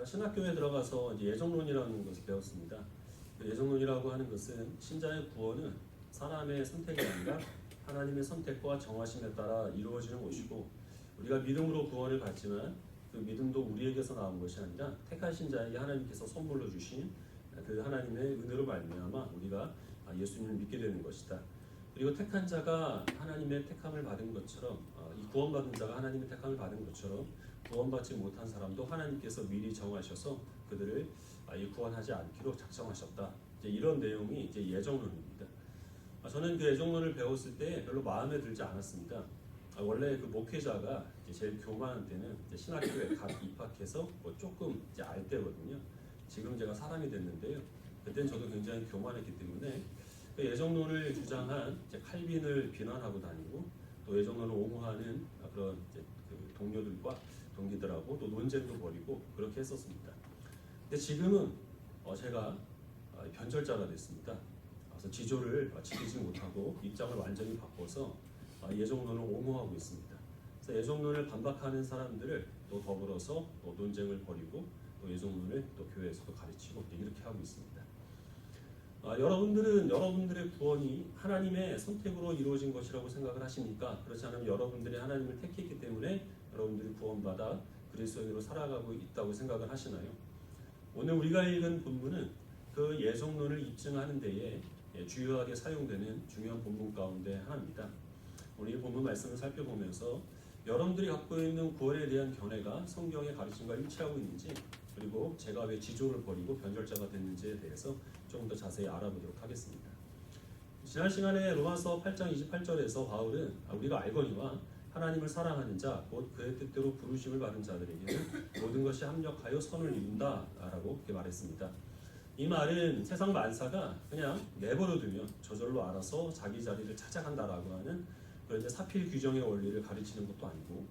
제가 신학교에 들어가서 이제 예정론이라는 것을 배웠습니다. 그 예정론이라고 하는 것은 신자의 구원은 사람의 선택이 아니라 하나님의 선택과 정하심에 따라 이루어지는 것이고, 우리가 믿음으로 구원을 받지만 그 믿음도 우리에게서 나온 것이 아니라 택하신 자에게 하나님께서 선물로 주신 그 하나님의 은혜로 말미암아 우리가 예수님을 믿게 되는 것이다. 그리고 택한 자가 하나님의 택함을 받은 것처럼, 이 구원받은 자가 하나님의 택함을 받은 것처럼 구원받지 못한 사람도 하나님께서 미리 정하셔서 그들을 구원하지 않기로 작정하셨다. 이제 이런 내용이 이제 예정론입니다. 저는 그 예정론을 배웠을 때 별로 마음에 들지 않았습니다. 원래 그 목회자가 이제 제일 교만한 때는 이제 신학교에 갓 입학해서 뭐 조금 이제 알 때거든요. 지금 제가 사람이 됐는데요. 그때는 저도 굉장히 교만했기 때문에 그 예정론을 주장한 이제 칼빈을 비난하고 다니고, 또 예정론을 옹호하는 그런 이제 그 동료들과 동기들하고 또 논쟁도 벌이고 그렇게 했었습니다. 근데 지금은 제가 변절자가 됐습니다. 그래서 지조를 지키지 못하고 입장을 완전히 바꿔서 예정론을 옹호하고 있습니다. 그래서 예정론을 반박하는 사람들을 또 더불어서 또 논쟁을 벌이고 또 예정론을 또 교회에서도 가르치고 이렇게 하고 있습니다. 여러분들은 여러분들의 구원이 하나님의 선택으로 이루어진 것이라고 생각을 하십니까? 그렇지 않으면 여러분들이 하나님을 택했기 때문에 여러분들이 구원받아 그리스도인으로 살아가고 있다고 생각을 하시나요? 오늘 우리가 읽은 본문은 그 예정론을 입증하는 데에 주요하게 사용되는 중요한 본문 가운데 하나입니다. 오늘 이 본문 말씀을 살펴보면서 여러분들이 갖고 있는 구원에 대한 견해가 성경의 가르침과 일치하고 있는지, 그리고 제가 왜 지조를 버리고 변절자가 됐는지에 대해서 조금 더 자세히 알아보도록 하겠습니다. 지난 시간에 로마서 8장 28절에서 바울은 우리가 알거니와 하나님을 사랑하는 자, 곧 그의 뜻대로 부르심을 받은 자들에게는 모든 것이 합력하여 선을 이룬다 라고 그렇게 말했습니다. 이 말은 세상 만사가 그냥 내버려두면 저절로 알아서 자기 자리를 찾아간다라고 하는 그런 이제 사필 규정의 원리를 가르치는 것도 아니고,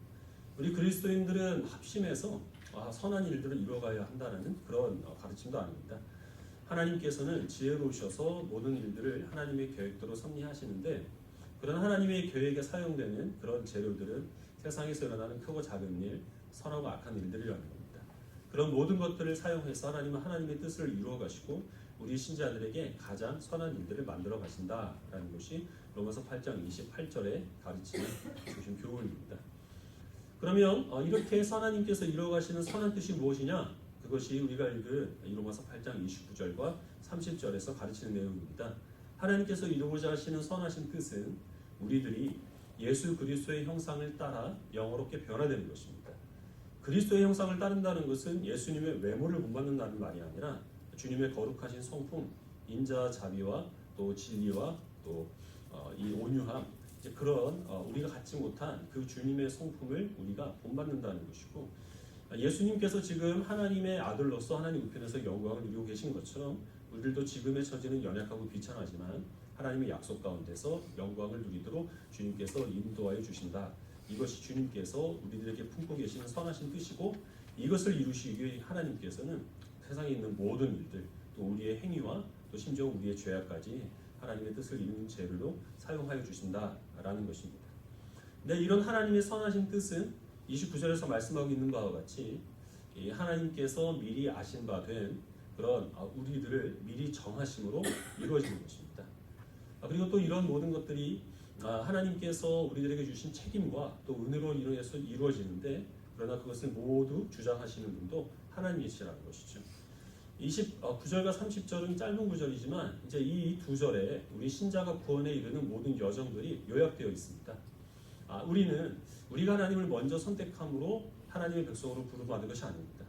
우리 그리스도인들은 합심해서 선한 일들을 이루어가야 한다는 그런 가르침도 아닙니다. 하나님께서는 지혜로우셔서 모든 일들을 하나님의 계획대로 섭리하시는데, 그런 하나님의 계획에 사용되는 그런 재료들은 세상에서 일어나는 크고 작은 일, 선하고 악한 일들이라는 겁니다. 그런 모든 것들을 사용해서 하나님은 하나님의 뜻을 이루어 가시고 우리 신자들에게 가장 선한 일들을 만들어 가신다라는 것이 로마서 8장 28절에 가르치는 중심 교훈입니다. 그러면 이렇게 하나님께서 이루어 가시는 선한 뜻이 무엇이냐? 그것이 우리가 읽은 로마서 8장 29절과 30절에서 가르치는 내용입니다. 하나님께서 이루고자 하시는 선하신 뜻은 우리들이 예수 그리스도의 형상을 따라 영어롭게 변화되는 것입니다. 그리스도의 형상을 따른다는 것은 예수님의 외모를 본받는다는 말이 아니라 주님의 거룩하신 성품, 인자 자비와 또 진리와 또 이 온유함, 이제 그런 우리가 갖지 못한 그 주님의 성품을 우리가 본받는다는 것이고, 예수님께서 지금 하나님의 아들로서 하나님 우편에서 영광을 누리고 계신 것처럼 우리들도 지금의 처지는 연약하고 비천하지만 하나님의 약속 가운데서 영광을 누리도록 주님께서 인도하여 주신다. 이것이 주님께서 우리들에게 품고 계시는 선하신 뜻이고, 이것을 이루시기 위해 하나님께서는 세상에 있는 모든 일들, 또 우리의 행위와 또 심지어 우리의 죄악까지 하나님의 뜻을 이루는 재료로 사용하여 주신다라는 것입니다. 근데 이런 하나님의 선하신 뜻은 29절에서 말씀하고 있는 바와 같이 하나님께서 미리 아신 바 된 그런 우리들을 미리 정하심으로 이루어지는 것입니다. 그리고 또 이런 모든 것들이 하나님께서 우리들에게 주신 책임과 또 은혜로 인해서 이루어지는데, 그러나 그것을 모두 주장하시는 분도 하나님이시라는 것이죠. 29절과 30절은 짧은 구절이지만 이제 이 두 절에 우리 신자가 구원에 이르는 모든 여정들이 요약되어 있습니다. 우리가 하나님을 먼저 선택함으로 하나님의 백성으로 부름받은 것이 아닙니다.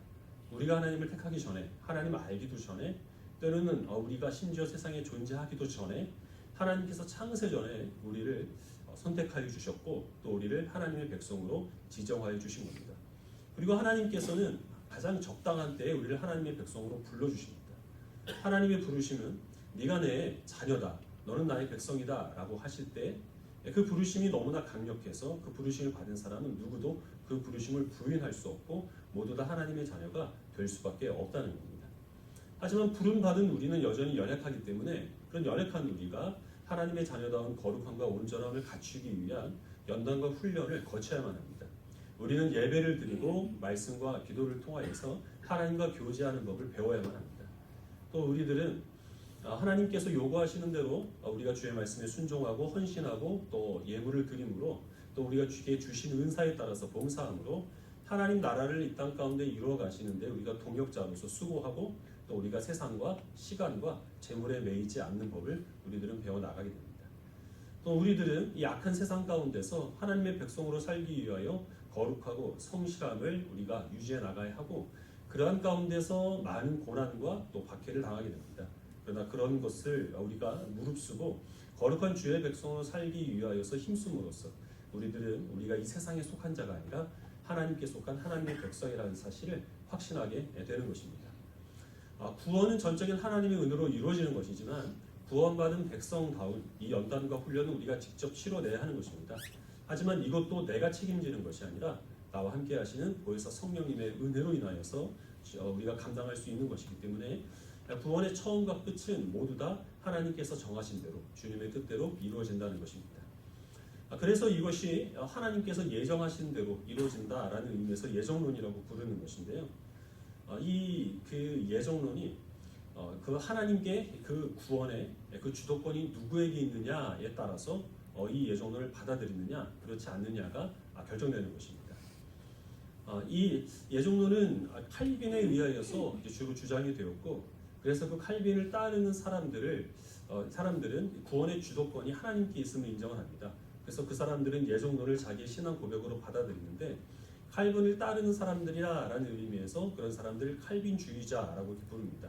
우리가 하나님을 택하기 전에, 하나님을 알기도 전에, 때로는 우리가 심지어 세상에 존재하기도 전에 하나님께서 창세 전에 우리를 선택하여 주셨고 또 우리를 하나님의 백성으로 지정하여 주신 겁니다. 그리고 하나님께서는 가장 적당한 때에 우리를 하나님의 백성으로 불러주십니다. 하나님의 부르심은 네가 내 자녀다, 너는 나의 백성이다 라고 하실 때 그 부르심이 너무나 강력해서 그 부르심을 받은 사람은 누구도 그 부르심을 부인할 수 없고 모두 다 하나님의 자녀가 될 수밖에 없다는 겁니다. 하지만 부름받은 우리는 여전히 연약하기 때문에 그런 연약한 우리가 하나님의 자녀다운 거룩함과 온전함을 갖추기 위한 연단과 훈련을 거쳐야만 합니다. 우리는 예배를 드리고 말씀과 기도를 통하여서 하나님과 교제하는 법을 배워야만 합니다. 또 우리들은 하나님께서 요구하시는 대로 우리가 주의 말씀에 순종하고 헌신하고 또 예물을 드림으로 또 우리가 주께 주신 은사에 따라서 봉사함으로 하나님 나라를 이 땅 가운데 이루어 가시는데 우리가 동역자로서 수고하고 또 우리가 세상과 시간과 재물에 매이지 않는 법을 우리들은 배워 나가게 됩니다. 또 우리들은 이 악한 세상 가운데서 하나님의 백성으로 살기 위하여 거룩하고 성실함을 우리가 유지해 나가야 하고 그러한 가운데서 많은 고난과 또 박해를 당하게 됩니다. 그러나 그런 것을 우리가 무릅쓰고 거룩한 주의 백성으로 살기 위하여서 힘쓰므로써 우리들은 우리가 이 세상에 속한 자가 아니라 하나님께 속한 하나님의 백성이라는 사실을 확신하게 되는 것입니다. 구원은 전적인 하나님의 은혜로 이루어지는 것이지만 구원받은 백성다운 이 연단과 훈련은 우리가 직접 치러내야 하는 것입니다. 하지만 이것도 내가 책임지는 것이 아니라 나와 함께 하시는 보혜사 성령님의 은혜로 인하여서 우리가 감당할 수 있는 것이기 때문에 구원의 처음과 끝은 모두 다 하나님께서 정하신 대로 주님의 뜻대로 이루어진다는 것입니다. 그래서 이것이 하나님께서 예정하신 대로 이루어진다라는 의미에서 예정론이라고 부르는 것인데요. 그 예정론이 그 하나님께 그 구원의 그 주도권이 누구에게 있느냐에 따라서 이 예정론을 받아들이느냐 그렇지 않느냐가 결정되는 것입니다. 이 예정론은 칼빈에 의하여서 주로 주장이 되었고 그래서 그 칼빈을 따르는 사람들은 구원의 주도권이 하나님께 있음을 인정을 합니다. 그래서 그 사람들은 예정론을 자기의 신앙 고백으로 받아들이는데 칼빈을 따르는 사람들이라는 의미에서 그런 사람들을 칼빈주의자라고 부릅니다.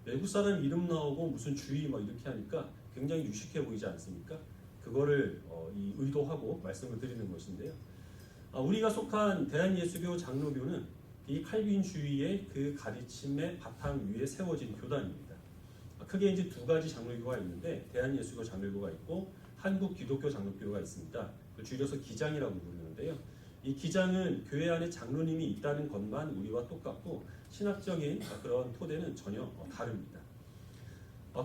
외국 사람 이름 나오고 무슨 주의 막 이렇게 하니까 굉장히 유식해 보이지 않습니까? 그거를 의도하고 말씀을 드리는 것인데요. 우리가 속한 대한예수교 장로교는 이 칼빈주의의 그 가르침의 바탕 위에 세워진 교단입니다. 크게 이제 두 가지 장로교가 있는데 대한예수교 장로교가 있고 한국 기독교 장로교가 있습니다. 줄여서 기장이라고 부르는데요. 이 기장은 교회 안에 장로님이 있다는 것만 우리와 똑같고 신학적인 그런 토대는 전혀 다릅니다.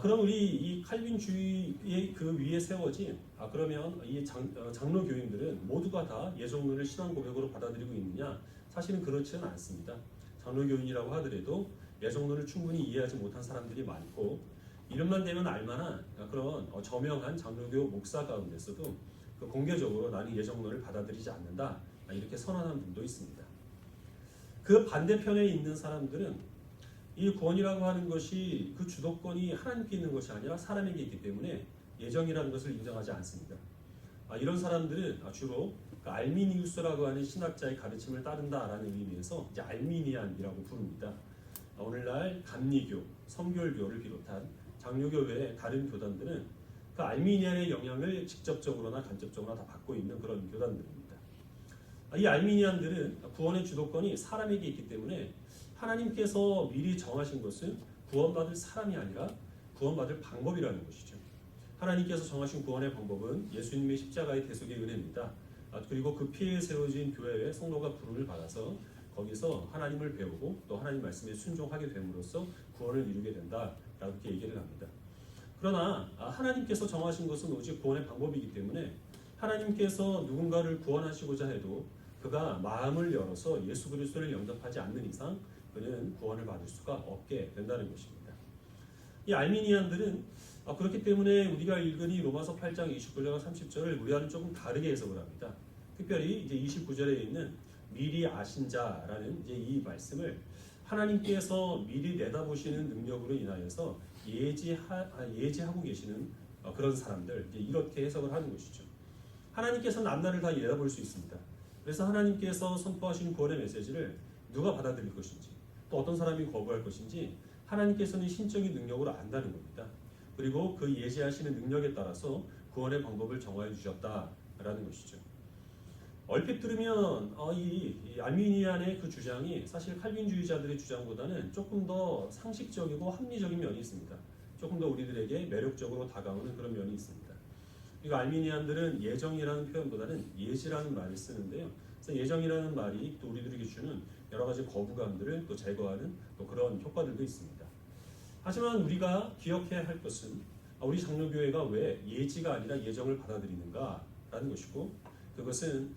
그럼 우리 이 칼빈주의의 그 위에 세워진 그러면 이 장로교인들은 모두가 다 예정론을 신앙 고백으로 받아들이고 있느냐? 사실은 그렇지는 않습니다. 장로교인이라고 하더라도 예정론을 충분히 이해하지 못한 사람들이 많고 이름만 되면 알만한 그런 저명한 장로교 목사 가운데서도 그 공개적으로 나는 예정론을 받아들이지 않는다 이렇게 선언한 분도 있습니다. 그 반대편에 있는 사람들은 이 구원이라고 하는 것이 그 주도권이 하나님께 있는 것이 아니라 사람에게 있기 때문에 예정이라는 것을 인정하지 않습니다. 이런 사람들은 주로 그 알미니우스라고 하는 신학자의 가르침을 따른다라는 의미에서 이제 알미니안이라고 부릅니다. 오늘날 감리교, 성결교를 비롯한 장로교 외의 다른 교단들은 그 알미니안의 영향을 직접적으로나 간접적으로 다 받고 있는 그런 교단들입니다. 이 알미니안들은 구원의 주도권이 사람에게 있기 때문에 하나님께서 미리 정하신 것은 구원받을 사람이 아니라 구원받을 방법이라는 것이죠. 하나님께서 정하신 구원의 방법은 예수님의 십자가의 대속의 은혜입니다. 그리고 그 피에 세워진 교회의 성도가 부름을 받아서 거기서 하나님을 배우고 또 하나님 말씀에 순종하게 됨으로써 구원을 이루게 된다라고 이렇게 얘기를 합니다. 그러나 하나님께서 정하신 것은 오직 구원의 방법이기 때문에 하나님께서 누군가를 구원하시고자 해도 그가 마음을 열어서 예수 그리스도를 영접하지 않는 이상 그는 구원을 받을 수가 없게 된다는 것입니다. 이 알미니안들은 그렇기 때문에 우리가 읽은 이 로마서 8장 29절과 30절을 우리와는 조금 다르게 해석을 합니다. 특별히 이제 29절에 있는 미리 아신 자라는 이제 이 말씀을 하나님께서 미리 내다보시는 능력으로 인하여서 예지하고 계시는 그런 사람들 이렇게 해석을 하는 것이죠. 하나님께서는 앞날을 다 내다볼 수 있습니다. 그래서 하나님께서 선포하신 구원의 메시지를 누가 받아들일 것인지 또 어떤 사람이 거부할 것인지 하나님께서는 신적인 능력으로 안다는 겁니다. 그리고 그 예지하시는 능력에 따라서 구원의 방법을 정하여 주셨다라는 것이죠. 얼핏 들으면 이 알미니안의 그 주장이 사실 칼빈주의자들의 주장보다는 조금 더 상식적이고 합리적인 면이 있습니다. 조금 더 우리들에게 매력적으로 다가오는 그런 면이 있습니다. 그리고 알미니안들은 예정이라는 표현보다는 예지라는 말을 쓰는데요. 그래서 예정이라는 말이 또 우리들에게 주는 여러 가지 거부감들을 또 제거하는 또 그런 효과들도 있습니다. 하지만 우리가 기억해야 할 것은 우리 장로교회가 왜 예지가 아니라 예정을 받아들이는가라는 것이고 그것은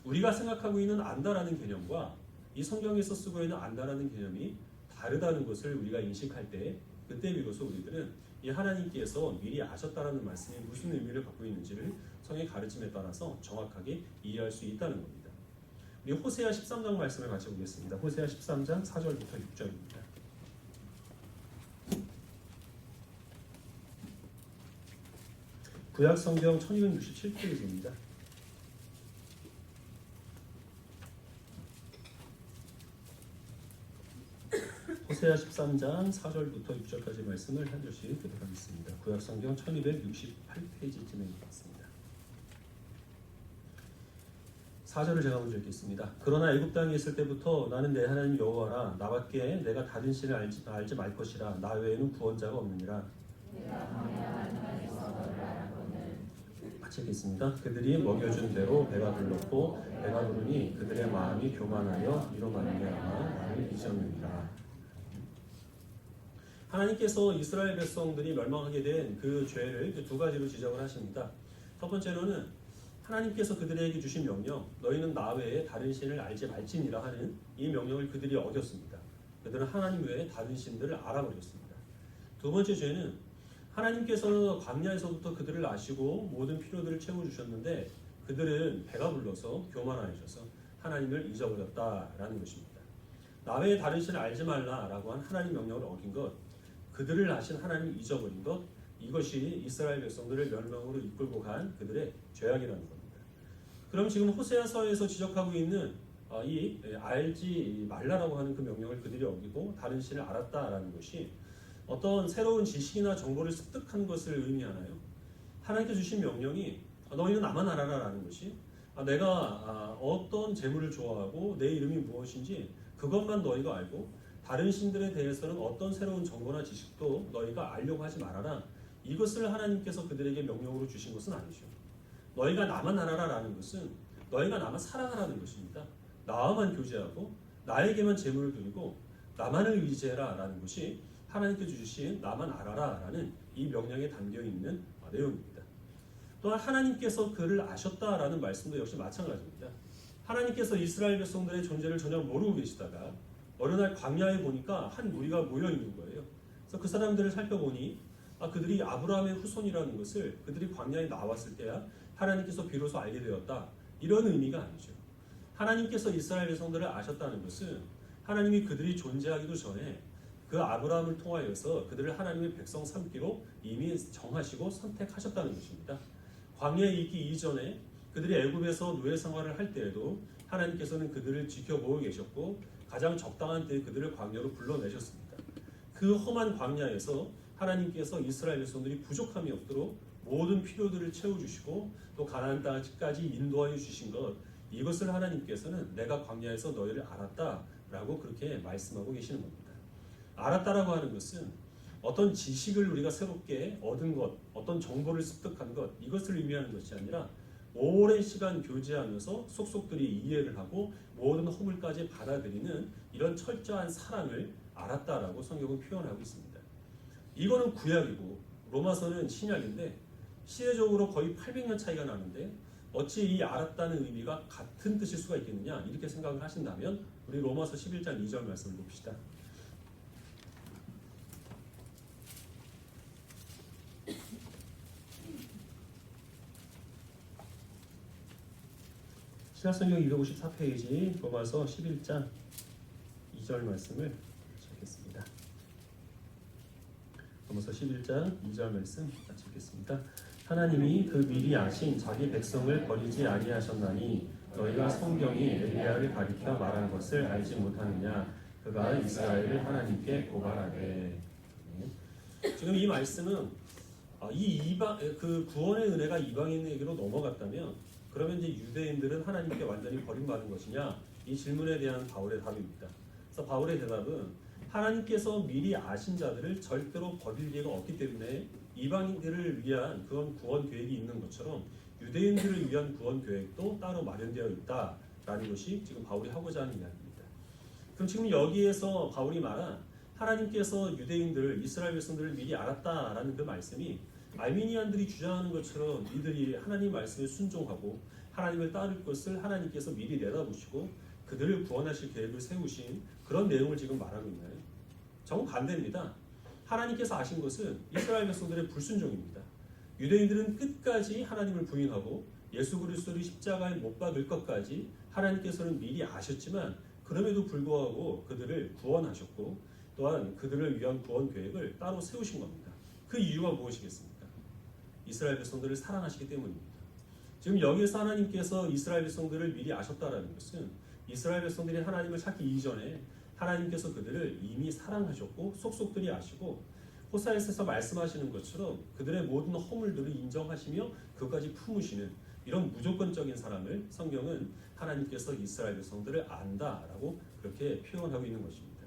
우리가 생각하고 있는 안다라는 개념과 이 성경에서 쓰고 있는 안다라는 개념이 다르다는 것을 우리가 인식할 때 그때 비로소 우리들은 이 하나님께서 미리 아셨다라는 말씀이 무슨 의미를 갖고 있는지를 성의 가르침에 따라서 정확하게 이해할 수 있다는 겁니다. 우리 호세아 13장 말씀을 같이 보겠습니다. 호세아 13장 4절부터 6절입니다. 구약 성경 1267페이지입니다. 호세아 13장 4절부터 6절까지 말씀을 한 절씩 듣도록 하겠습니다. 구약 성경 1268페이지쯤에 있습니다. 4절을 제가 먼저 읽겠습니다. 그러나 애굽 땅에 있을 때부터 나는 내 하나님 여호와라. 나밖에 내가 다른 신을 알지 말 것이라. 나 외에는 구원자가 없느니라. 같이 읽겠습니다. 그들이 먹여준 대로 배가 불렀고 배가 부르니 그들의 마음이 교만하여 이로 말미암아 나를 잊었느니라. 하나님께서 이스라엘 백성들이 멸망하게 된 그 죄를 두 가지로 지적을 하십니다. 첫 번째로는 하나님께서 그들에게 주신 명령, 너희는 나 외에 다른 신을 알지 말지니라 하는 이 명령을 그들이 어겼습니다. 그들은 하나님 외에 다른 신들을 알아버렸습니다. 두 번째 죄는 하나님께서 광야에서부터 그들을 아시고 모든 필요들을 채워주셨는데 그들은 배가 불러서 교만하셔서 하나님을 잊어버렸다라는 것입니다. 나 외에 다른 신을 알지 말라라고 한 하나님 명령을 어긴 것, 그들을 아신 하나님을 잊어버린 것, 이것이 이스라엘 백성들을 멸망으로 이끌고 간 그들의 죄악이라는 겁니다. 그럼 지금 호세아서에서 지적하고 있는 이 알지 말라라고 하는 그 명령을 그들이 어기고 다른 신을 알았다라는 것이 어떤 새로운 지식이나 정보를 습득한 것을 의미하나요? 하나님께 주신 명령이 너희는 나만 알아라라는 것이 내가 어떤 재물을 좋아하고 내 이름이 무엇인지 그것만 너희가 알고 다른 신들에 대해서는 어떤 새로운 정보나 지식도 너희가 알려고 하지 말아라. 이것을 하나님께서 그들에게 명령으로 주신 것은 아니죠. 너희가 나만 알아라라는 것은 너희가 나만 사랑하라는 것입니다. 나와만 교제하고 나에게만 재물을 드리고 나만을 의지해라라는 것이 하나님께 주신 나만 알아라라는 이 명령에 담겨있는 내용입니다. 또한 하나님께서 그를 아셨다라는 말씀도 역시 마찬가지입니다. 하나님께서 이스라엘 백성들의 존재를 전혀 모르고 계시다가 어느 날 광야에 보니까 한 무리가 모여있는 거예요. 그래서 그 사람들을 살펴보니 그들이 아브라함의 후손이라는 것을 그들이 광야에 나왔을 때야 하나님께서 비로소 알게 되었다. 이런 의미가 아니죠. 하나님께서 이스라엘 백성들을 아셨다는 것은 하나님이 그들이 존재하기도 전에 그 아브라함을 통하여서 그들을 하나님의 백성 삼기로 이미 정하시고 선택하셨다는 것입니다. 광야에 있기 이전에 그들이 애굽에서 노예 생활을 할 때에도 하나님께서는 그들을 지켜보고 계셨고 가장 적당한 때에 그들을 광야로 불러내셨습니다. 그 험한 광야에서 하나님께서 이스라엘 백성들이 부족함이 없도록 모든 필요들을 채워주시고 또 가나안 땅까지 인도하여 주신 것, 이것을 하나님께서는 내가 광야에서 너희를 알았다라고 그렇게 말씀하고 계시는 겁니다. 알았다라고 하는 것은 어떤 지식을 우리가 새롭게 얻은 것, 어떤 정보를 습득한 것, 이것을 의미하는 것이 아니라 오랜 시간 교제하면서 속속들이 이해를 하고 모든 허물까지 받아들이는 이런 철저한 사랑을 알았다라고 성경은 표현하고 있습니다. 이거는 구약이고 로마서는 신약인데 시대적으로 거의 800년 차이가 나는데 어찌 이 알았다는 의미가 같은 뜻일 수가 있겠느냐, 이렇게 생각을 하신다면 우리 로마서 11장 2절 말씀을 봅시다. 신약성경 254페이지 로마서 11장 2절 말씀을 읽겠습니다. 로마서 11장 2절 말씀 같이 읽겠습니다. 하나님이 그 미리 아신 자기 백성을 버리지 아니하셨나니 너희가 성경이 엘리야를 가리켜 말한 것을 알지 못하느냐. 그가 이스라엘을 하나님께 고발하되. 지금 이 말씀은 그 구원의 은혜가 이방인에게로 넘어갔다면 그러면 이제 유대인들은 하나님께 완전히 버림받은 것이냐? 이 질문에 대한 바울의 답입니다. 그래서 바울의 대답은 하나님께서 미리 아신 자들을 절대로 버릴 리가 없기 때문에 이방인들을 위한 그런 구원 계획이 있는 것처럼 유대인들을 위한 구원 계획도 따로 마련되어 있다라는 것이 지금 바울이 하고자 하는 이야기입니다. 그럼 지금 여기에서 바울이 말한 하나님께서 유대인들, 이스라엘 백성들을 미리 알았다라는 그 말씀이 알미니안들이 주장하는 것처럼 이들이 하나님 말씀에 순종하고 하나님을 따를 것을 하나님께서 미리 내다보시고 그들을 구원하실 계획을 세우신 그런 내용을 지금 말하고 있나요? 정반대입니다. 하나님께서 아신 것은 이스라엘 백성들의 불순종입니다. 유대인들은 끝까지 하나님을 부인하고 예수 그리스도를 십자가에 못 박을 것까지 하나님께서는 미리 아셨지만 그럼에도 불구하고 그들을 구원하셨고 또한 그들을 위한 구원 계획을 따로 세우신 겁니다. 그 이유가 무엇이겠습니까? 이스라엘 백성들을 사랑하시기 때문입니다. 지금 여기서 하나님께서 이스라엘 백성들을 미리 아셨다라는 것은 이스라엘 백성들이 하나님을 찾기 이전에 하나님께서 그들을 이미 사랑하셨고 속속들이 아시고 호사에서 말씀하시는 것처럼 그들의 모든 허물들을 인정하시며 그것까지 품으시는 이런 무조건적인 사람을 성경은 하나님께서 이스라엘 백성들을 안다라고 그렇게 표현하고 있는 것입니다.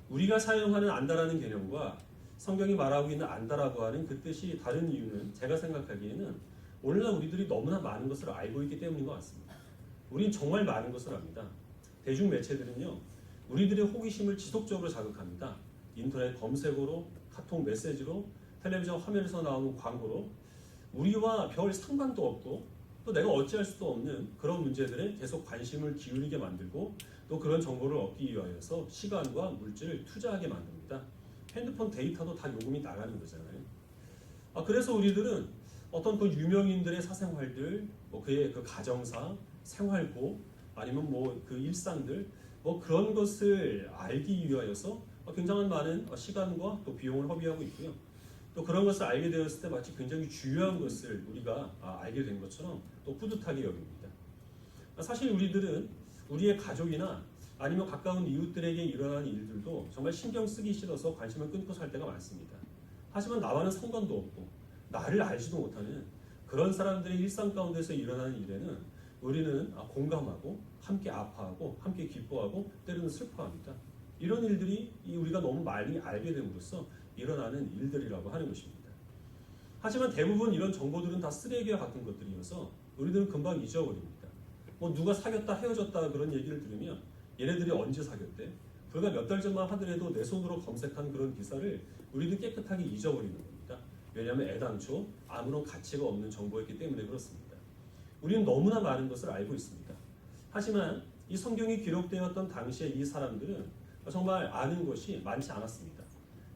우리가 사용하는 안다라는 개념과 성경이 말하고 있는 안다라고 하는 그 뜻이 다른 이유는 제가 생각하기에는 오늘날 우리들이 너무나 많은 것을 알고 있기 때문인 것 같습니다. 우리는 정말 많은 것을 압니다. 대중 매체들은요, 우리들의 호기심을 지속적으로 자극합니다. 인터넷 검색어로, 카톡 메시지로, 텔레비전 화면에서 나오는 광고로 우리와 별 상관도 없고 또 내가 어찌할 수도 없는 그런 문제들에 계속 관심을 기울이게 만들고 또 그런 정보를 얻기 위하여서 시간과 물질을 투자하게 만듭니다. 핸드폰 데이터도 다 요금이 나가는 거잖아요. 그래서 우리들은 어떤 그 유명인들의 사생활들, 뭐 그의 그 가정사, 생활고 아니면 뭐 그 일상들 뭐 그런 것을 알기 위하여서 굉장한 많은 시간과 또 비용을 허비하고 있고요. 또 그런 것을 알게 되었을 때 마치 굉장히 중요한 것을 우리가 알게 된 것처럼 또 뿌듯하게 여깁니다. 사실 우리들은 우리의 가족이나 아니면 가까운 이웃들에게 일어나는 일들도 정말 신경 쓰기 싫어서 관심을 끊고 살 때가 많습니다. 하지만 나와는 상관도 없고 나를 알지도 못하는 그런 사람들의 일상 가운데서 일어나는 일에는 우리는 공감하고 함께 아파하고 함께 기뻐하고 때로는 슬퍼합니다. 이런 일들이 우리가 너무 많이 알게 됨으로써 일어나는 일들이라고 하는 것입니다. 하지만 대부분 이런 정보들은 다 쓰레기와 같은 것들이어서 우리들은 금방 잊어버립니다. 뭐 누가 사귀었다 헤어졌다 그런 얘기를 들으면 얘네들이 언제 사귀었대? 불과 몇 달 전만 하더라도 내 손으로 검색한 그런 기사를 우리는 깨끗하게 잊어버리는 겁니다. 왜냐하면 애당초 아무런 가치가 없는 정보였기 때문에 그렇습니다. 우리는 너무나 많은 것을 알고 있습니다. 하지만 이 성경이 기록되었던 당시에 이 사람들은 정말 아는 것이 많지 않았습니다.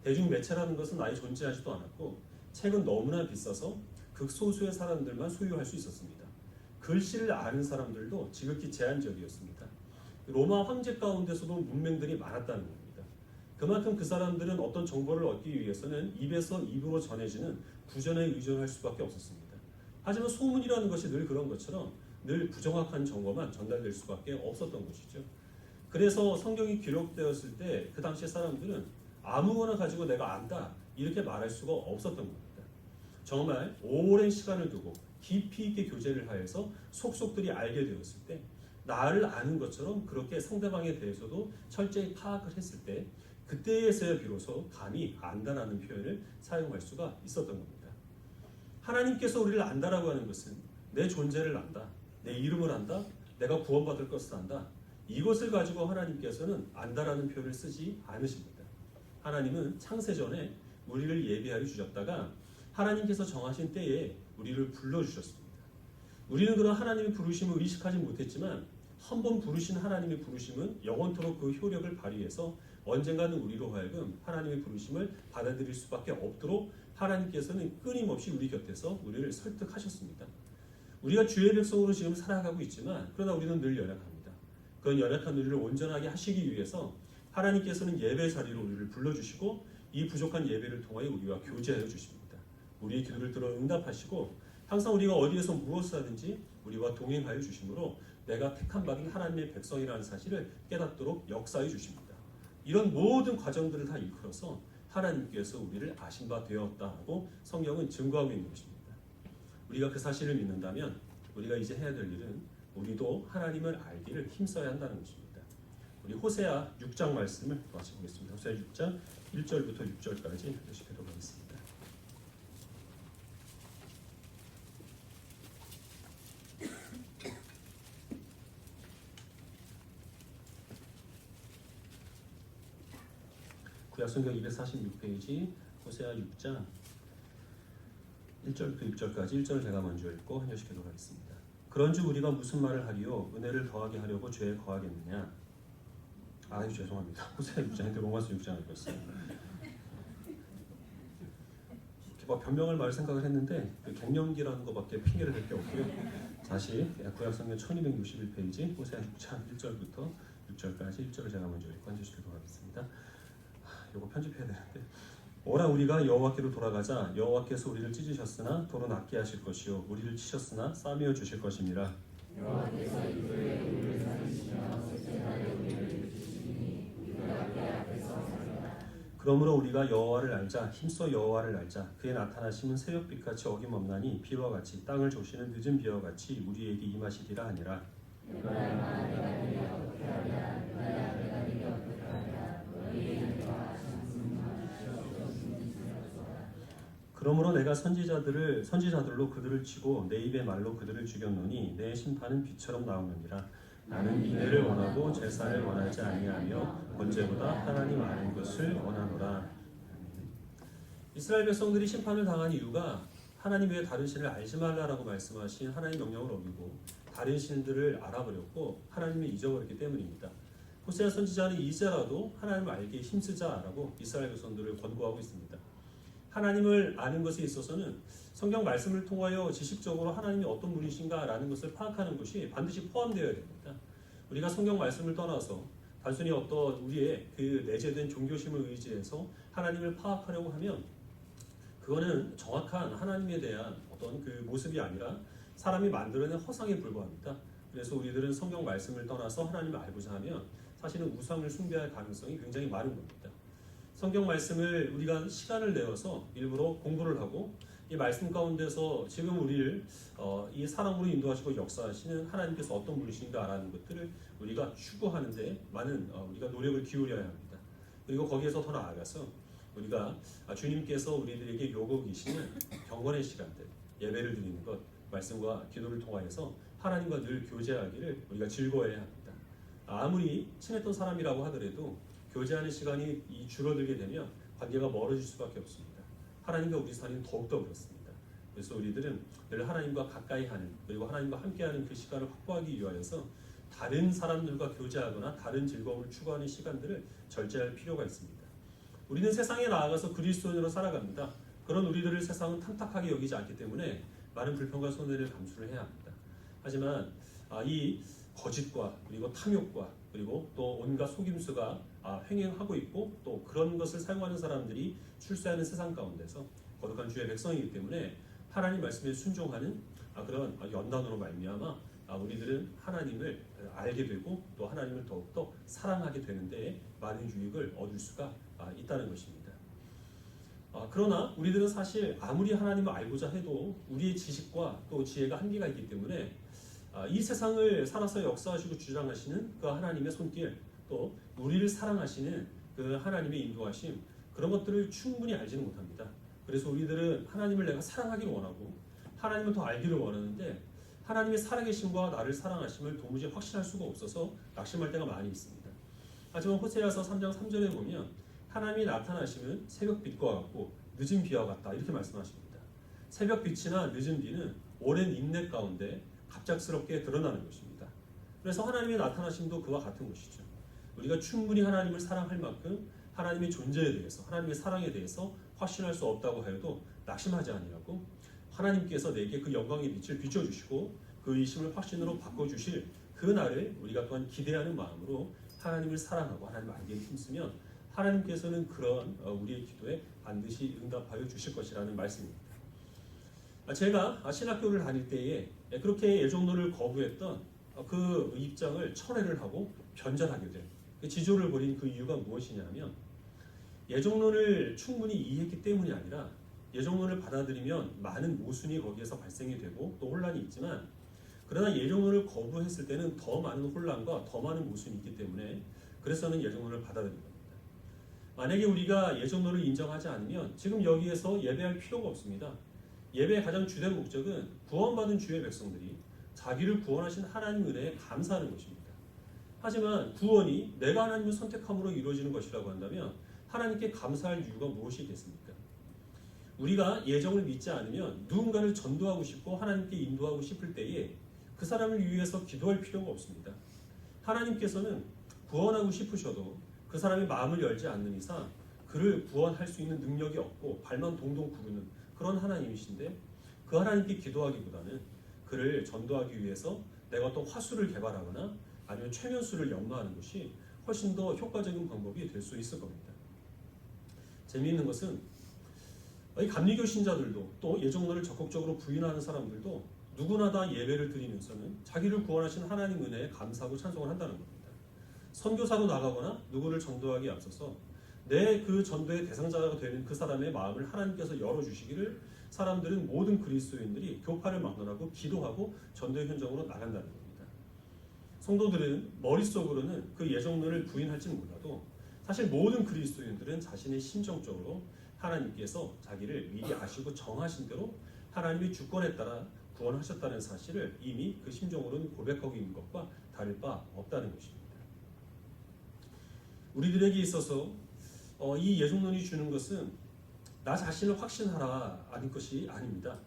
대중매체라는 것은 아예 존재하지도 않았고 책은 너무나 비싸서 극소수의 사람들만 소유할 수 있었습니다. 글씨를 아는 사람들도 지극히 제한적이었습니다. 로마 황제 가운데서도 문맹들이 많았다는 겁니다. 그만큼 그 사람들은 어떤 정보를 얻기 위해서는 입에서 입으로 전해지는 구전에 의존할 수밖에 없었습니다. 하지만 소문이라는 것이 늘 그런 것처럼 늘 부정확한 정보만 전달될 수밖에 없었던 것이죠. 그래서 성경이 기록되었을 때 그 당시 사람들은 아무거나 가지고 내가 안다 이렇게 말할 수가 없었던 겁니다. 정말 오랜 시간을 두고 깊이 있게 교제를 하여서 속속들이 알게 되었을 때 나를 아는 것처럼 그렇게 상대방에 대해서도 철저히 파악을 했을 때 그때에서야 비로소 감히 안다라는 표현을 사용할 수가 있었던 겁니다. 하나님께서 우리를 안다라고 하는 것은 내 존재를 안다, 내 이름을 안다, 내가 구원받을 것을 안다. 이것을 가지고 하나님께서는 안다라는 표현을 쓰지 않으십니다. 하나님은 창세전에 우리를 예비하여 주셨다가 하나님께서 정하신 때에 우리를 불러주셨습니다. 우리는 그런 하나님의 부르심을 의식하지 못했지만 한 번 부르신 하나님의 부르심은 영원토록 그 효력을 발휘해서 언젠가는 우리로 하여금 하나님의 부르심을 받아들일 수밖에 없도록 하나님께서는 끊임없이 우리 곁에서 우리를 설득하셨습니다. 우리가 주의 백성으로 지금 살아가고 있지만 그러나 우리는 늘 연약합니다. 그런 연약한 우리를 온전하게 하시기 위해서 하나님께서는 예배 자리로 우리를 불러주시고 이 부족한 예배를 통하여 우리와 교제하여 주십니다. 우리의 기도를 들어 응답하시고 항상 우리가 어디에서 무엇을 하든지 우리와 동행하여 주심으로 내가 택함 받은 하나님의 백성이라는 사실을 깨닫도록 역사해 주십니다. 이런 모든 과정들을 다 이끌어서 하나님께서 우리를 아신 바 되었다고 성경은 증거하고 있는 것입니다. 우리가 그 사실을 믿는다면 우리가 이제 해야 될 일은 우리도 하나님을 알기를 힘써야 한다는 것입니다. 우리 호세아 6장 말씀을 같이 보겠습니다. 호세아 6장 1절부터 6절까지 읽도록 하겠습니다. 구약성경 246페이지 호세아 6장 1절부터 6절까지 1절을 제가 먼저 읽고 한 절씩 하도록 하겠습니다. 그런즉 우리가 무슨 말을 하리요? 은혜를 더하게 하려고 죄에 거하겠느냐? 아유 죄송합니다. 호세아 6장인데 로마서 6장을 읽었어요. 뭐 변명할 말을 생각을 했는데 그 갱년기라는 것밖에 핑계를 댈 게 없고요. 다시 구약성경 1261페이지 호세아 6장 1절부터 6절까지 1절을 제가 먼저 읽고 앉으시도록 하겠습니다. 이거 편집해야 되는데 오라 우리가 여호와께로 돌아가자. 여호와께서 우리를 찢으셨으나 도로 낫게 하실 것이요 우리를 치셨으나 싸매어 주실 것이니라. 여호와께서 이후에 우리를 살리시며 셋째 날에 우리를 치시니 우리가 그의 앞에서 살리라. 그러므로 우리가 여호와를 알자. 힘써 여호와를 알자. 그의 나타나심은 새벽빛같이 어김없나니 비와 같이 땅을 조시는 늦은 비와 같이 우리에게 임하시리라 하니라. 그러므로 내가 선지자들로 그들을 치고 내 입의 말로 그들을 죽였노니 내 심판은 비처럼 나오느니라. 나는 인애를 원하고 제사를 원하지 아니하며 번제보다 하나님 아는 것을 원하노라. 이스라엘 백성들이 심판을 당한 이유가 하나님 외에 다른 신을 알지 말라라고 말씀하신 하나님 명령을 어기고 다른 신들을 알아버렸고 하나님을 잊어버렸기 때문입니다. 호세아 선지자는 이제라도 하나님을 알기에 힘쓰자라고 이스라엘 백성들을 권고하고 있습니다. 하나님을 아는 것에 있어서는 성경 말씀을 통하여 지식적으로 하나님이 어떤 분이신가라는 것을 파악하는 것이 반드시 포함되어야 됩니다. 우리가 성경 말씀을 떠나서 단순히 어떤 우리의 그 내재된 종교심을 의지해서 하나님을 파악하려고 하면 그거는 정확한 하나님에 대한 어떤 그 모습이 아니라 사람이 만들어낸 허상에 불과합니다. 그래서 우리들은 성경 말씀을 떠나서 하나님을 알고자 하면 사실은 우상을 숭배할 가능성이 굉장히 많은 겁니다. 성경 말씀을 우리가 시간을 내어서 일부러 공부를 하고 이 말씀 가운데서 지금 우리를 이 사랑으로 인도하시고 역사하시는 하나님께서 어떤 분이신가라는 것들을 우리가 추구하는데 많은 우리가 노력을 기울여야 합니다. 그리고 거기에서 더 나아가서 우리가 주님께서 우리들에게 요구이시는 경건의 시간들, 예배를 드리는 것, 말씀과 기도를 통하여서 하나님과 늘 교제하기를 우리가 즐거워해야 합니다. 아무리 친했던 사람이라고 하더라도 교제하는 시간이 줄어들게 되면 관계가 멀어질 수밖에 없습니다. 하나님과 우리 사이는 더욱더 그렇습니다. 그래서 우리들은 늘 하나님과 가까이 하는 그리고 하나님과 함께하는 그 시간을 확보하기 위하여서 다른 사람들과 교제하거나 다른 즐거움을 추구하는 시간들을 절제할 필요가 있습니다. 우리는 세상에 나아가서 그리스도인으로 살아갑니다. 그런 우리들을 세상은 탐탁하게 여기지 않기 때문에 많은 불평과 손해를 감수를 해야 합니다. 하지만 이 거짓과 그리고 탐욕과 그리고 또 온갖 속임수가 횡행하고 있고 또 그런 것을 사용하는 사람들이 출세하는 세상 가운데서 거룩한 주의 백성이기 때문에 하나님 말씀에 순종하는 그런 연단으로 말미암아 우리들은 하나님을 알게 되고 또 하나님을 더욱더 사랑하게 되는데 많은 유익을 얻을 수가 있다는 것입니다. 그러나 우리들은 사실 아무리 하나님을 알고자 해도 우리의 지식과 또 지혜가 한계가 있기 때문에 이 세상을 살아서 역사하시고 주장하시는 그 하나님의 손길 또 우리를 사랑하시는 그 하나님의 인도하심 그런 것들을 충분히 알지는 못합니다. 그래서 우리들은 하나님을 내가 사랑하기를 원하고 하나님을 더 알기를 원하는데 하나님의 살아계심과 나를 사랑하심을 도무지 확신할 수가 없어서 낙심할 때가 많이 있습니다. 하지만 호세아서 3장 3절에 보면 하나님이 나타나시면 새벽빛과 같고 늦은 비와 같다 이렇게 말씀하십니다. 새벽빛이나 늦은 비는 오랜 인내 가운데 갑작스럽게 드러나는 것입니다. 그래서 하나님의 나타나심도 그와 같은 것이죠. 우리가 충분히 하나님을 사랑할 만큼 하나님의 존재에 대해서 하나님의 사랑에 대해서 확신할 수 없다고 하여도 낙심하지 아니하고 하나님께서 내게 그 영광의 빛을 비춰주시고 그 의심을 확신으로 바꿔주실 그 날을 우리가 또한 기대하는 마음으로 하나님을 사랑하고 하나님을 알기에 힘쓰면 하나님께서는 그런 우리의 기도에 반드시 응답하여 주실 것이라는 말씀입니다. 제가 신학교를 다닐 때에 그렇게 예정론을 거부했던 그 입장을 철회를 하고 변절하게 된 지조를 벌인 그 이유가 무엇이냐면 예정론을 충분히 이해했기 때문이 아니라 예정론을 받아들이면 많은 모순이 거기에서 발생이 되고 또 혼란이 있지만 그러나 예정론을 거부했을 때는 더 많은 혼란과 더 많은 모순이 있기 때문에 그래서는 예정론을 받아들인 겁니다. 만약에 우리가 예정론을 인정하지 않으면 지금 여기에서 예배할 필요가 없습니다. 예배의 가장 주된 목적은 구원받은 주의 백성들이 자기를 구원하신 하나님 은혜에 감사하는 것입니다. 하지만 구원이 내가 하나님을 선택함으로 이루어지는 것이라고 한다면 하나님께 감사할 이유가 무엇이겠습니까? 우리가 예정을 믿지 않으면 누군가를 전도하고 싶고 하나님께 인도하고 싶을 때에 그 사람을 위해서 기도할 필요가 없습니다. 하나님께서는 구원하고 싶으셔도 그 사람의 마음을 열지 않는 이상 그를 구원할 수 있는 능력이 없고 발만 동동 구르는 그런 하나님이신데, 그 하나님께 기도하기보다는 그를 전도하기 위해서 내가 어떤 화술을 개발하거나 아니면 최면술을 연마하는 것이 훨씬 더 효과적인 방법이 될 수 있을 겁니다. 재미있는 것은 이 감리교 신자들도 또 예정론을 적극적으로 부인하는 사람들도 누구나 다 예배를 드리면서는 자기를 구원하신 하나님 은혜에 감사하고 찬송을 한다는 겁니다. 선교사로 나가거나 누구를 전도하기에 앞서서 내 그 전도의 대상자가 되는 그 사람의 마음을 하나님께서 열어주시기를 사람들은, 모든 그리스도인들이 교파를 막론하고 기도하고 전도의 현장으로 나간다는 겁니다. 성도들은 머릿속으로는 그 예정론을 부인할지는 몰라도 사실 모든 그리스도인들은 자신의 심정적으로 하나님께서 자기를 미리 아시고 정하신 대로 하나님의 주권에 따라 구원하셨다는 사실을 이미 그 심정으로는 고백하고 있는 것과 다를 바 없다는 것입니다. 우리들에게 있어서 이 예정론이 주는 것은 나 자신을 확신하라 하는 것이 아닙니다.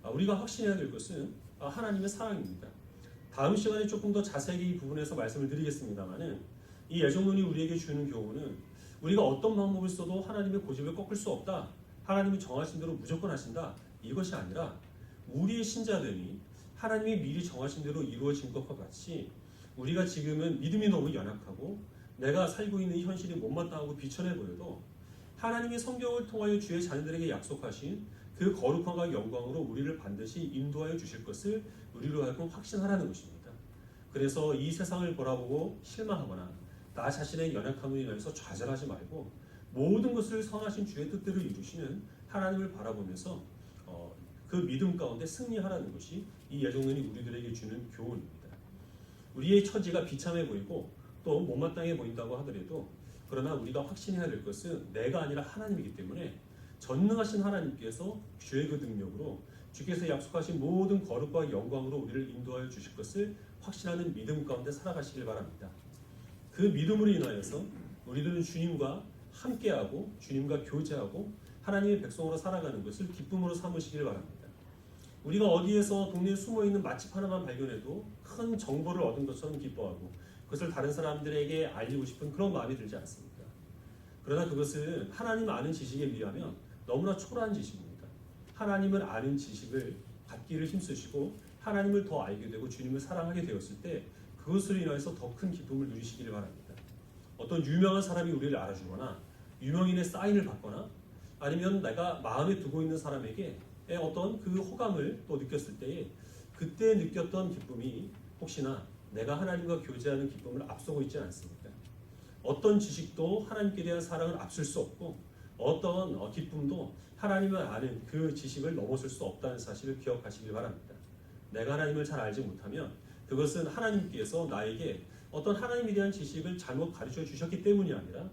우리가 확신해야 될 것은 하나님의 사랑입니다. 다음 시간에 조금 더 자세히 이 부분에서 말씀을 드리겠습니다만은, 이 예정론이 우리에게 주는 교훈은 우리가 어떤 방법을 써도 하나님의 고집을 꺾을 수 없다, 하나님이 정하신 대로 무조건 하신다, 이것이 아니라 우리의 신자됨이 하나님이 미리 정하신 대로 이루어진 것과 같이 우리가 지금은 믿음이 너무 연약하고 내가 살고 있는 이 현실이 못마땅하고 비천해 보여도 하나님이 성경을 통하여 주의 자녀들에게 약속하신 그 거룩함과 영광으로 우리를 반드시 인도하여 주실 것을 우리로 하여금 확신하라는 것입니다. 그래서 이 세상을 바라보고 실망하거나 나 자신의 연약함을 인해서 좌절하지 말고 모든 것을 선하신 주의 뜻대로 이루시는 하나님을 바라보면서 그 믿음 가운데 승리하라는 것이 이 예정론이 우리들에게 주는 교훈입니다. 우리의 처지가 비참해 보이고 또 못마땅해 보인다고 하더라도, 그러나 우리가 확신해야 될 것은 내가 아니라 하나님이기 때문에 전능하신 하나님께서 주의 그 능력으로 주께서 약속하신 모든 거룩과 영광으로 우리를 인도하여 주실 것을 확신하는 믿음 가운데 살아가시길 바랍니다. 그 믿음으로 인하여서 우리들은 주님과 함께하고 주님과 교제하고 하나님의 백성으로 살아가는 것을 기쁨으로 삼으시길 바랍니다. 우리가 어디에서 동네에 숨어있는 맛집 하나만 발견해도 큰 정보를 얻은 것처럼 기뻐하고 그것을 다른 사람들에게 알리고 싶은 그런 마음이 들지 않습니까? 그러나 그것은 하나님 아는 지식에 비하면 너무나 초라한 지식입니다. 하나님을 아는 지식을 갖기를 힘쓰시고 하나님을 더 알게 되고 주님을 사랑하게 되었을 때 그것으로 인해서 더 큰 기쁨을 누리시기를 바랍니다. 어떤 유명한 사람이 우리를 알아주거나 유명인의 사인을 받거나 아니면 내가 마음에 두고 있는 사람에게 어떤 그 호감을 또 느꼈을 때에 그때 느꼈던 기쁨이 혹시나 내가 하나님과 교제하는 기쁨을 앞서고 있지 않습니까? 어떤 지식도 하나님께 대한 사랑을 앞설 수 없고 어떤 기쁨도 하나님을 아는 그 지식을 넘어설 수 없다는 사실을 기억하시길 바랍니다. 내가 하나님을 잘 알지 못하면 그것은 하나님께서 나에게 어떤 하나님에 대한 지식을 잘못 가르쳐 주셨기 때문이 아니라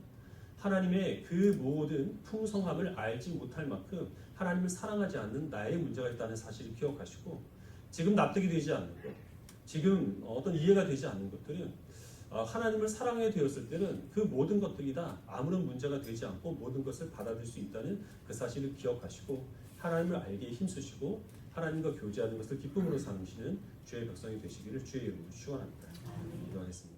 하나님의 그 모든 풍성함을 알지 못할 만큼 하나님을 사랑하지 않는 나의 문제가 있다는 사실을 기억하시고, 지금 납득이 되지 않는 것, 지금 어떤 이해가 되지 않는 것들은 하나님을 사랑하게 되었을 때는 그 모든 것들이 다 아무런 문제가 되지 않고 모든 것을 받아들일 수 있다는 그 사실을 기억하시고 하나님을 알기에 힘쓰시고 하나님과 교제하는 것을 기쁨으로 삼으시는 주의 백성이 되시기를 주의 이름으로 축원합니다. 기도하겠습니다.